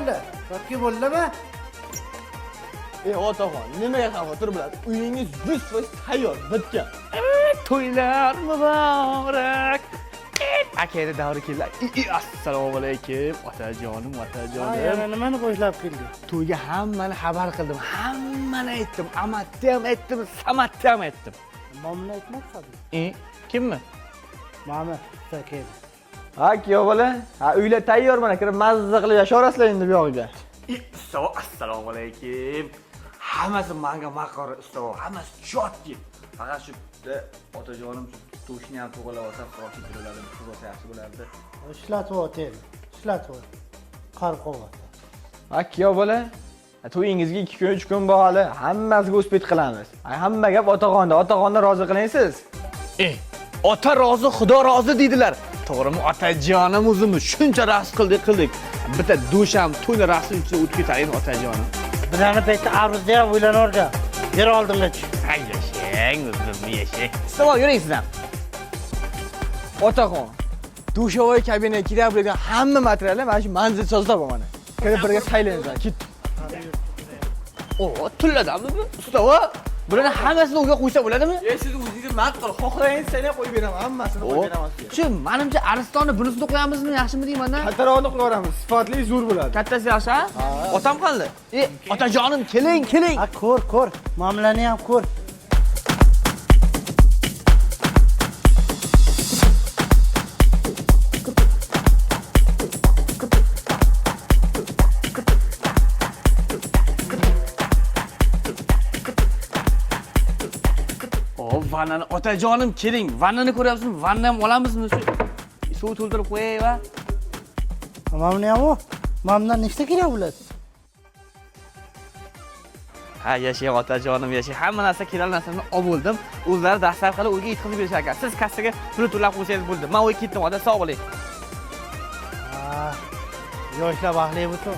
bo'ldi? Yoki bo'ldimi? Otaxon, nimaga xavotir bo'ladi? Uyingiz 100% tayyor, bitgan. To'ylar muborak. Akayda davri keldi. Assalomu alaykum, otajonim, otajonim. Yana nimani qo'shlab kelding? To'yga hammani xabar qildim. Hammani aytdim. Amatni ham aytdim, Samatni ham aytdim. Momni aytmadsan? Kimmi? Mama, keldi. Ha, kuyov bola. Ha, uylar tayyor mana, kirib mazza qilib yashaverasizlar endi bu yog'iga. Assalomu alaykum. Hammasi menga maqor istavo, hammasi jotki. Faqat shu otajonim to'shni ham to'g'rilab olsa, qo'shib turadi, shu bo'lsa yaxshi bo'lardi. Ishlatib o'tir. Ishlatib. Qor qo'yapti. Ha, kuyov bola. To'yingizga 2 kun, 3 kun bog'ali, hammasiga o'spet qilamiz. Hamma gap otaxonda. Otaxonni rozi qilaysiz. Ota rozi, Xudo rozi deydilar. To'g'rimi, otajonim o'zimiz shuncha raqs qildik. Bitta do'sham to'yni raqsini ichida o'tib ketaylik otajonim. Bilani paytda aruzda ham o'ylanorga. Yer oldimga tush. Hay yashang, o'zimni yashang. Savol yuring sizdan. Otaxon, dushovoy kabinaga kerak bo'lgan hamma materiallar mana shu manzilsozlar bor mana. Kirib birga saylaymiz, ketdik. Tulladami bu? Ustava. Bularni hammasini o'yga qo'ysa bo'ladimi? Siz o'zingiz maqtal, xohlasangiz sanab qo'yib beraman, hammasini qo'yib beraman sizga. Shu, menimcha Aristonni bunisini qo'yamizmi, yaxshimi deyman-da? Kattaroqni qo'yamiz, sifatli zo'r bo'ladi. Kattasi yaxshi, ha? Otam qanday? Otajonim, keling. Ha, ko'r. Mamlani ham ko'r. Vannani, otajonim, keling. Vannani ko'ryapsizmi? Vanna ham olamizmi? Suv to'ldirib qo'yay va. Mamni ham o. Mamdan nechta kerak bo'ladi? Ha, yashang otajonim, yashang. Hamma narsa kerak narsani olib oldim. O'zlari dastlab qilib uyga yetkazib berishar ekan. Siz kassaga pul to'lab qo'ysangiz bo'ldi. Men o'y ketdim, ota sog' bo'ling. Yoshlar baxtli bo'lsin.